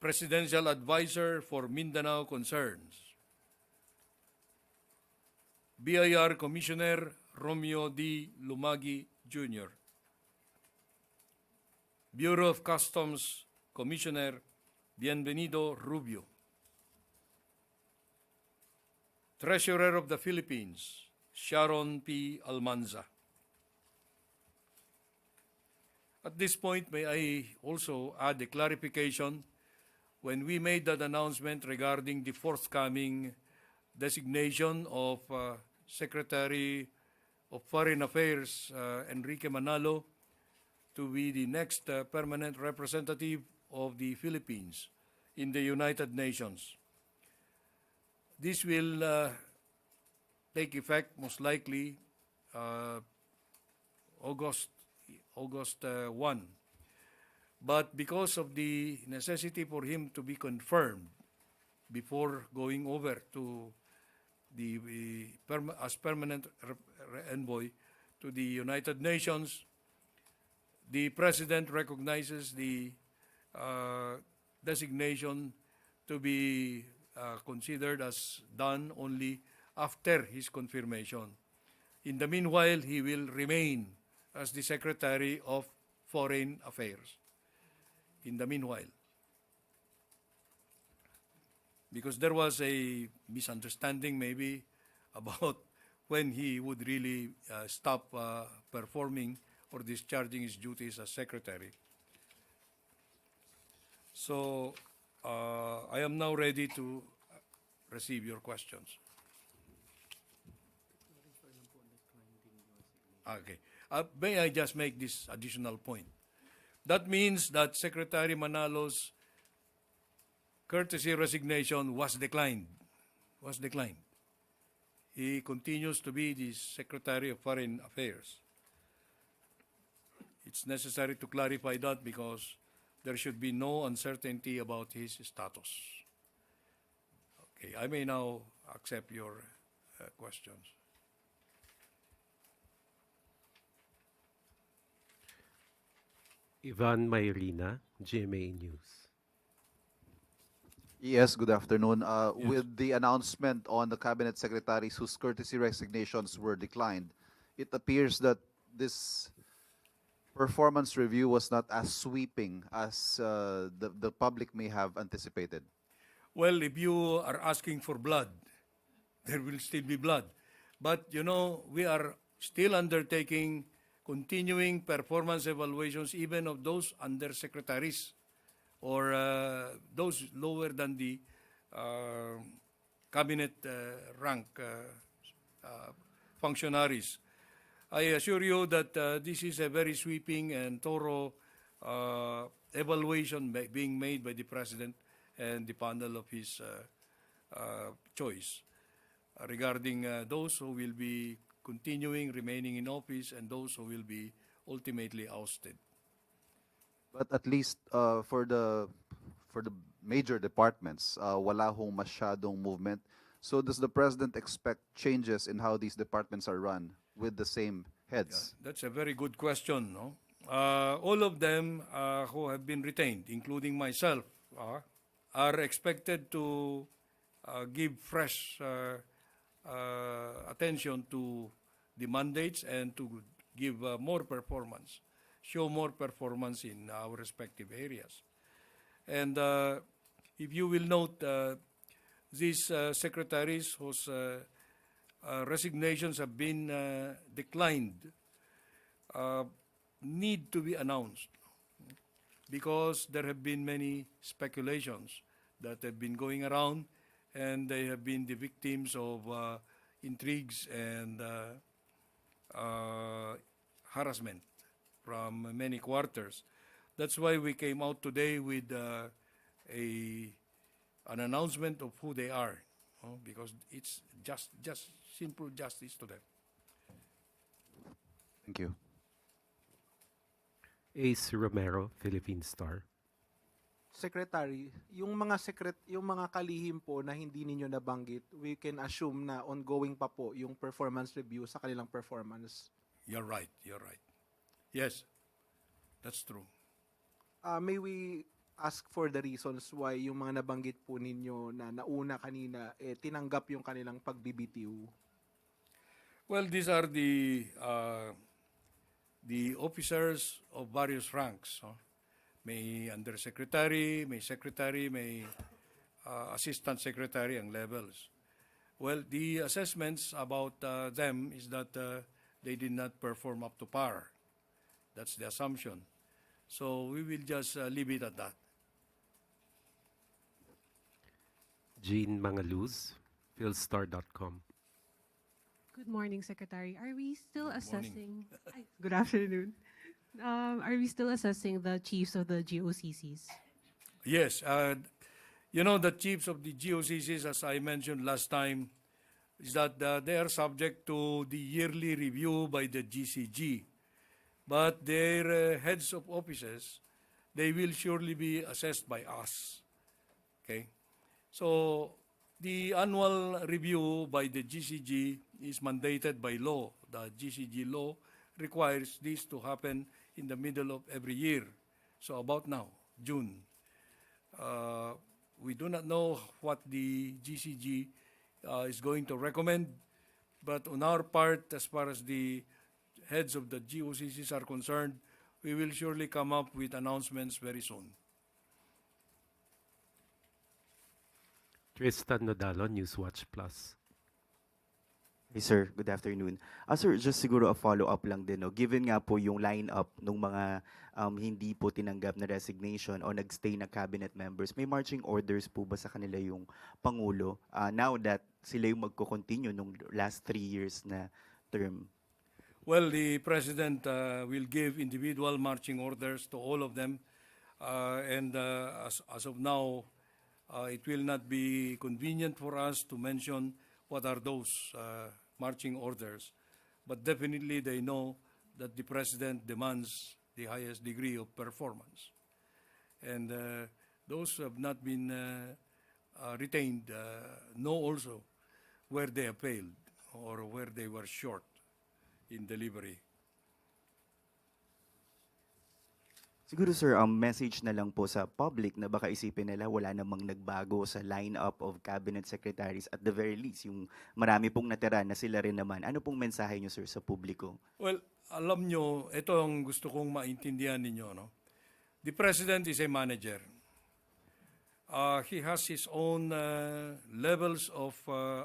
Presidential Advisor for Mindanao Concerns. BIR Commissioner Romeo D. Lumagi Jr. Bureau of Customs Commissioner Bienvenido Rubio. Treasurer of the Philippines, Sharon P. Almanza. At this point, may I also add a clarification. When we made that announcement regarding the forthcoming designation of Secretary of Foreign Affairs, Enrique Manalo, to be the next permanent representative of the Philippines in the United Nations. This will take effect most likely August 1. But because of the necessity for him to be confirmed before going over to as permanent envoy to the United Nations, the President recognizes the designation to be considered as done only after his confirmation. In the meanwhile, he will remain as the Secretary of Foreign Affairs. In the meanwhile, because there was a misunderstanding maybe about when he would really stop performing or discharging his duties as Secretary. So I am now ready to receive your questions. Okay. May I just make this additional point? That means that Secretary Manalo's courtesy resignation was declined. He continues to be the Secretary of Foreign Affairs. It's necessary to clarify that because there should be no uncertainty about his status. Okay, I may now accept your questions. Ivan Mayrina, GMA News. Yes, good afternoon. With the announcement on the cabinet secretaries whose courtesy resignations were declined, it appears that this performance review was not as sweeping as the public may have anticipated. Well, if you are asking for blood, there will still be blood. But, you know, we are still undertaking continuing performance evaluations even of those undersecretaries or those lower than the cabinet rank functionaries. I assure you that this is a very sweeping and thorough evaluation being made by the President and the panel of his choice regarding those who will be continuing, remaining in office, and those who will be ultimately ousted. But at least for the major departments, wala hong masyadong movement. So does the President expect changes in how these departments are run with the same heads? Yeah, that's a very good question. No? All of them who have been retained, including myself, are expected to give fresh attention to the mandates and to give more performance, show more performance in our respective areas. And if you will note, these secretaries whose resignations have been declined need to be announced because there have been many speculations that have been going around and they have been the victims of intrigues and harassment from many quarters. That's why we came out today with an announcement of who they are, because it's just simple justice to them. Thank you. Ace Romero, Philippine Star. Secretary, yung mga kalihim po na hindi ninyo nabanggit, we can assume na ongoing pa po yung performance review sa kanilang performance. You're right. Yes, that's true. May we ask for the reasons why yung mga nabanggit po ninyo na nauna kanina tinanggap yung kanilang pagbibitiw. Well, these are the officers of various ranks. No? May undersecretary, may secretary, may assistant secretary ang levels. Well, the assessments about them is that they did not perform up to par. That's the assumption. So we will just leave it at that. Jean Mangaluz, philstar.com. Good morning, Secretary. Are we still Good morning. assessing? Good afternoon. Are we still assessing the chiefs of the GOCCs? Yes, you know, the chiefs of the GOCCs, as I mentioned last time, is that they are subject to the yearly review by the GCG. But their heads of offices, they will surely be assessed by us. Okay? So, the annual review by the GCG is mandated by law. The GCG law requires this to happen in the middle of every year. So, about now, June. We do not know what the GCG is going to recommend, but on our part, as far as the heads of the GOCCs are concerned, we will surely come up with announcements very soon. Tristan Nodalo, Newswatch Plus. Hey sir, good afternoon. Sir, just siguro a follow-up lang din. No? Given nga po yung line-up ng mga hindi po tinanggap na resignation o nagstay na cabinet members, may marching orders po ba sa kanila yung Pangulo now that sila yung magko-continue nung last 3 years na term? Well, the President will give individual marching orders to all of them. And as of now, it will not be convenient for us to mention what are those marching orders. But definitely they know that the President demands the highest degree of performance. And those who have not been retained know also where they have failed or where they were short in delivery. Siguro sir, message na lang po sa public na baka isipin nila wala namang nagbago sa line-up of cabinet secretaries at the very least, yung marami pong natira na sila rin naman. Ano pong mensahe nyo sir sa publiko? Well, alam nyo, ito ang gusto kong maintindihan ninyo. No? The President is a manager. He has his own levels of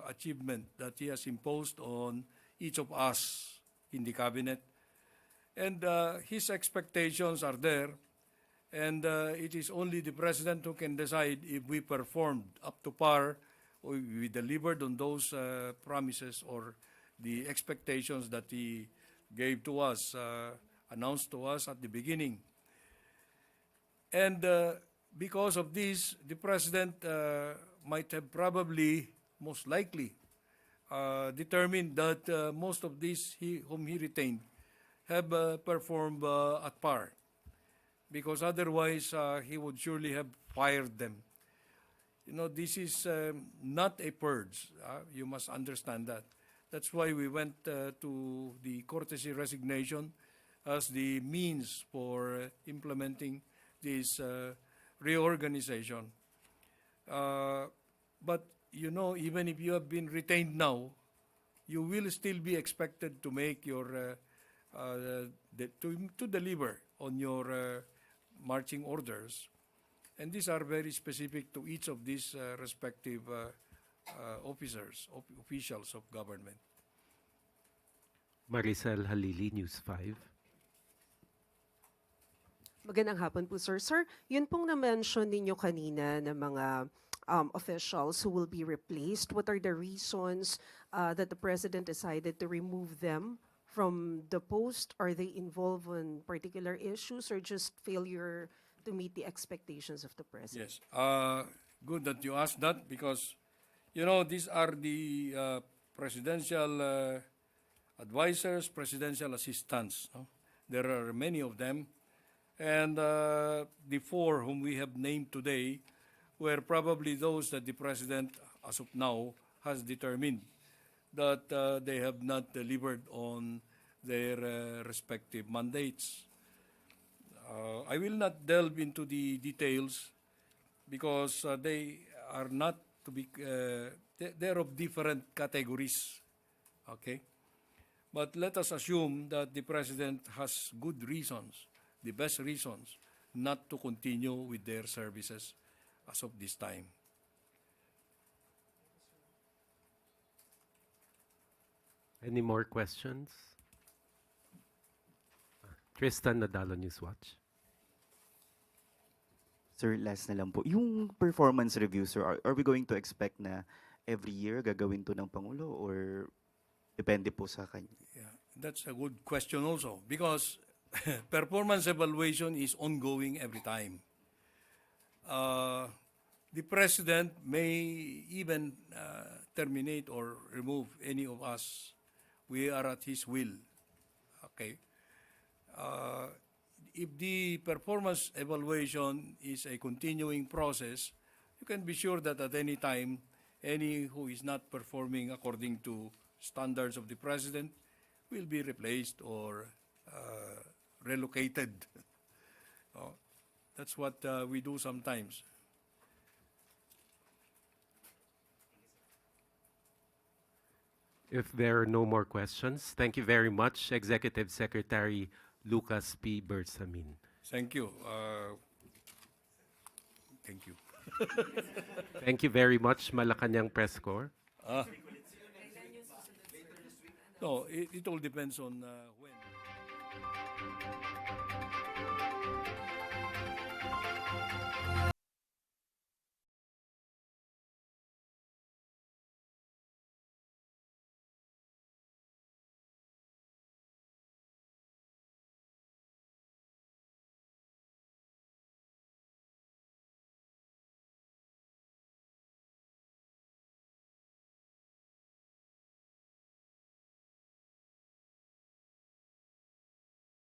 achievement that he has imposed on each of us in the cabinet. And his expectations are there, and it is only the President who can decide if we performed up to par, or we delivered on those promises or the expectations that he gave to us, announced to us at the beginning. And because of this, the President might have probably, most likely, determined that most of these whom he retained have performed at par, because otherwise he would surely have fired them. You know, this is not a purge. You must understand that. That's why we went to the courtesy resignation as the means for implementing this reorganization. But, you know, even if you have been retained now, you will still be expected to make your to deliver on your marching orders. And these are very specific to each of these respective officials of government. Maricel Halili, News 5. Magandang hapon po, sir. Sir, yun pong na-mention ninyo kanina ng mga officials who will be replaced. What are the reasons that the President decided to remove them from the post? Are they involved in particular issues or just failure to meet the expectations of the President? Yes. Good that you asked that, because, you know, these are the presidential advisors, presidential assistants. No? There are many of them. And the four whom we have named today were probably those that the President, as of now, has determined that they have not delivered on their respective mandates. I will not delve into the details because they are not to be, they're of different categories. Okay? But let us assume that the President has good reasons, the best reasons, not to continue with their services as of this time. Any more questions? Tristan Nadalo, Newswatch. Sir, last na lang po. Yung performance review, sir, are we going to expect na every year gagawin to ng Pangulo or depende po sa kanya? Yeah, that's a good question also because performance evaluation is ongoing every time. The President may even terminate or remove any of us. We are at his will. Okay. If the performance evaluation is a continuing process, you can be sure that at any time, any who is not performing according to standards of the President will be replaced or relocated. That's what we do sometimes. If there are no more questions, thank you very much, Executive Secretary Lucas P. Bersamin. Thank you. Thank you. Thank you very much, Malacanang Press Corps. No, it all depends on